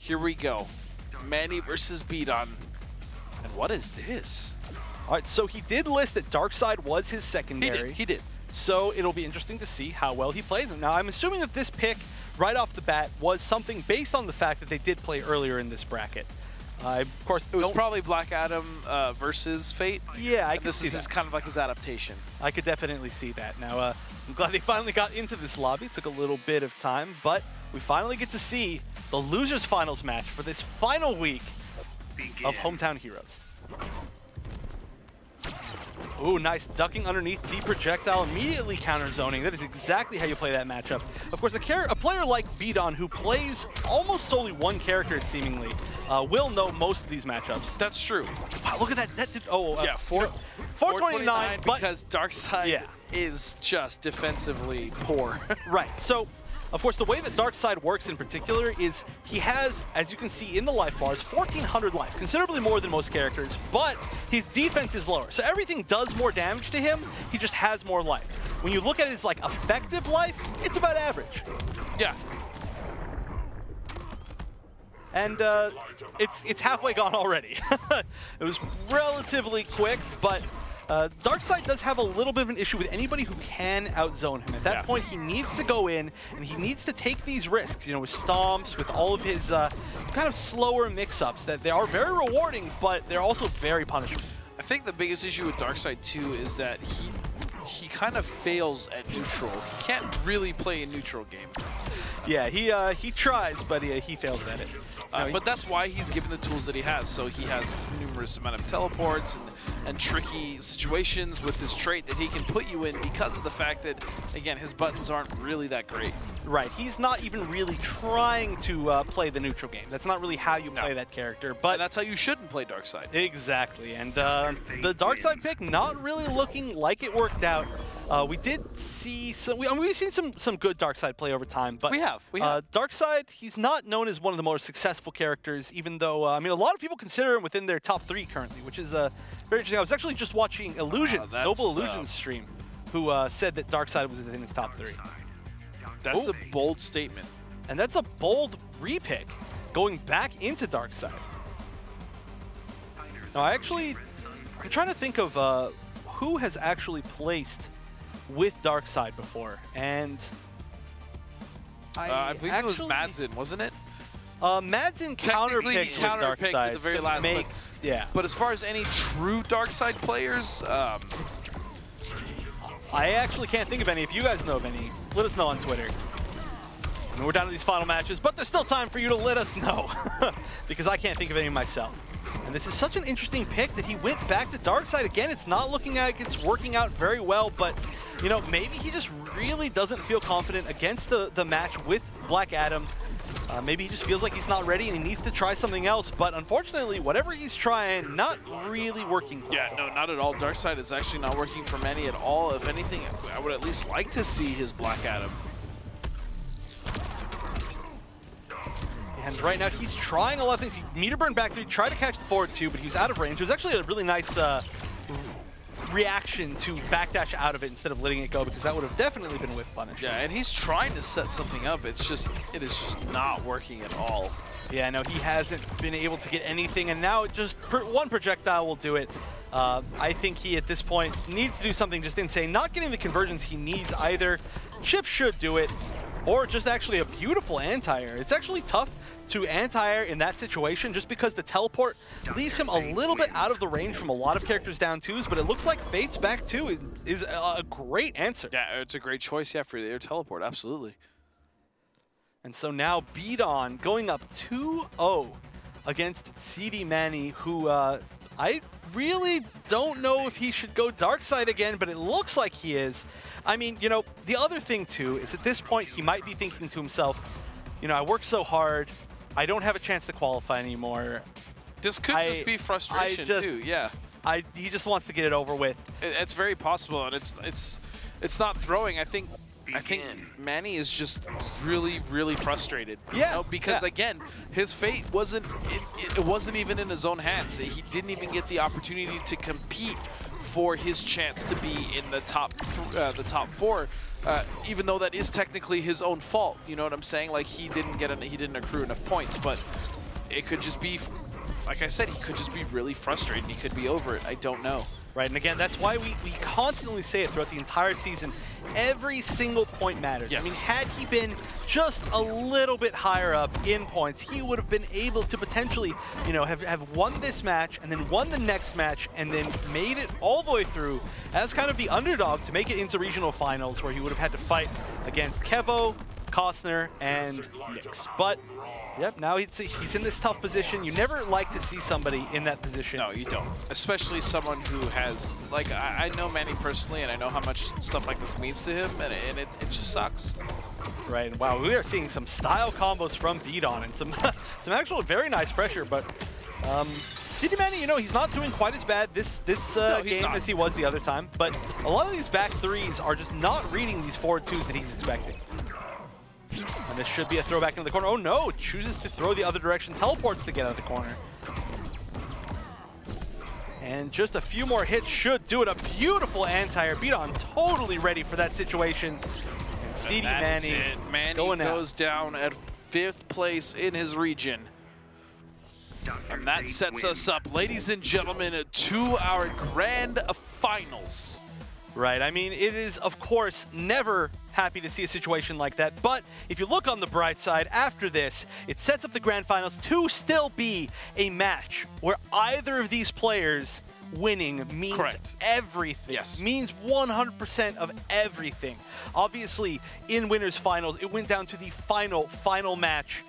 Here we go. Manny versus Bdon. And what is this? All right, so he did list that Darkside was his secondary. He did. So it'll be interesting to see how well he plays him. Now, I'm assuming that this pick right off the bat was something based on the fact that they did play earlier in this bracket. Of course, it was probably Black Adam versus Fate. Yeah, I can this see is that. kind of like his adaptation. I could definitely see that. Now, I'm glad they finally got into this lobby. It took a little bit of time, but we finally get to see the losers finals match for this final week of Hometown Heroes. Ooh, nice ducking underneath the projectile, immediately counter zoning. That is exactly how you play that matchup. Of course, a player like Bdon, who plays almost solely one character, seemingly, will know most of these matchups. That's true. Wow, look at that. That did, yeah, 429, because Darkside is just defensively poor. Right. So, of course, the way that Darkside works in particular is he has, as you can see in the life bars, 1,400 life, considerably more than most characters, but his defense is lower. So everything does more damage to him, he just has more life. When you look at his like effective life, it's about average. Yeah. And it's halfway gone already. It was relatively quick, but Darkside does have a little bit of an issue with anybody who can outzone him. At that point, he needs to go in, and he needs to take these risks, you know, with stomps, with all of his kind of slower mix-ups that they are very rewarding, but they're also very punishing. I think the biggest issue with Darkside, too, is that he kind of fails at neutral. He can't really play a neutral game. Yeah, he tries, but he fails at it. But that's why he's given the tools that he has. So he has numerous amount of teleports and tricky situations with this trait that he can put you in because of the fact that, again, his buttons aren't really that great. Right, he's not even really trying to play the neutral game. That's not really how you play that character. But and that's how you shouldn't play Darkside. Exactly, and the Darkside pick not really looking like it worked out. We did see some. We've seen some good Darkside play over time, but we have. Darkside, he's not known as one of the more successful characters, even though I mean a lot of people consider him within their top 3 currently, which is very interesting. I was actually just watching Illusions, Noble Illusions stream, who said that Darkside was in his top 3. That's a bold statement, and that's a bold repick, going back into Darkside. Now, I'm trying to think of who has actually placed with Darkside before, and I believe it was Madsen, wasn't it? Madsen counterpicked with Darkside. The very last, yeah. But as far as any true Darkside players, I actually can't think of any. If you guys know of any, let us know on Twitter. I mean, we're down to these final matches, but there's still time for you to let us know, because I can't think of any myself. And this is such an interesting pick that he went back to Darkside again. It's not looking like it's working out very well, but you know, maybe he just really doesn't feel confident against the match with Black Adam. Maybe he just feels like he's not ready and he needs to try something else, but unfortunately, whatever he's trying, not really working for him. Yeah, no, not at all. Darkside is actually not working for Manny at all. If anything, I would at least like to see his Black Adam. And right now, he's trying a lot of things. He meter burn back 3, tried to catch the forward 2, but he was out of range. It was actually a really nice reaction to backdash out of it instead of letting it go, because that would have definitely been whiff punish. Yeah, and he's trying to set something up. It is just not working at all. Yeah, no, he hasn't been able to get anything, and now just one projectile will do it. I think he, at this point, needs to do something just insane. Not getting the conversions he needs either. Chip should do it, or just actually a beautiful anti-air. It's actually tough to anti-air in that situation just because the teleport leaves him a little bit out of the range from a lot of characters down 2s, but it looks like Fate's back 2 is a great answer. Yeah, it's a great choice, yeah, for the air teleport, absolutely. And so now Bdon going up 2-0 against CD Manny, who I really don't know if he should go Darkside again, but it looks like he is. I mean, you know, the other thing too is at this point he might be thinking to himself, you know, I worked so hard, I don't have a chance to qualify anymore. This could just be frustration too, yeah. He just wants to get it over with. It's very possible, and it's not throwing. I think Manny is just really, really frustrated. Yeah, you know, because again, his fate wasn't it wasn't even in his own hands. He didn't even get the opportunity to compete for his chance to be in the top 4, even though that is technically his own fault. You know what I'm saying? Like he didn't accrue enough points, but it could just be, like I said, he could just be really frustrated. He could be over it. I don't know. Right, and again, that's why we constantly say it throughout the entire season. Every single point matters. Yes. I mean, had he been just a little bit higher up in points, he would have been able to potentially, you know, have won this match and then won the next match and then made it all the way through as kind of the underdog to make it into regional finals, where he would have had to fight against Kevo, Costner, and Nyx. But yep, now he's in this tough position. You never like to see somebody in that position. No, you don't. Especially someone who has, like, I know Manny personally, and I know how much stuff like this means to him, and it just sucks. Right, and wow, we are seeing some style combos from Bdon and some some actual very nice pressure, but CD Manny, you know, he's not doing quite as bad this game as he was the other time, but a lot of these back threes are just not reading these forward twos that he's expecting. And this should be a throwback into the corner. Oh no, chooses to throw the other direction, teleports to get out of the corner. And just a few more hits should do it. A beautiful anti-air. Bdon totally ready for that situation. And CD Manny Manny goes down at 5th place in his region. And that sets us up, ladies and gentlemen, to our grand finals. Right, I mean, it is, of course, never happy to see a situation like that, but if you look on the bright side, after this, it sets up the grand finals to still be a match where either of these players winning means everything. Yes. Means 100% of everything. Obviously, in winners finals, it went down to the final match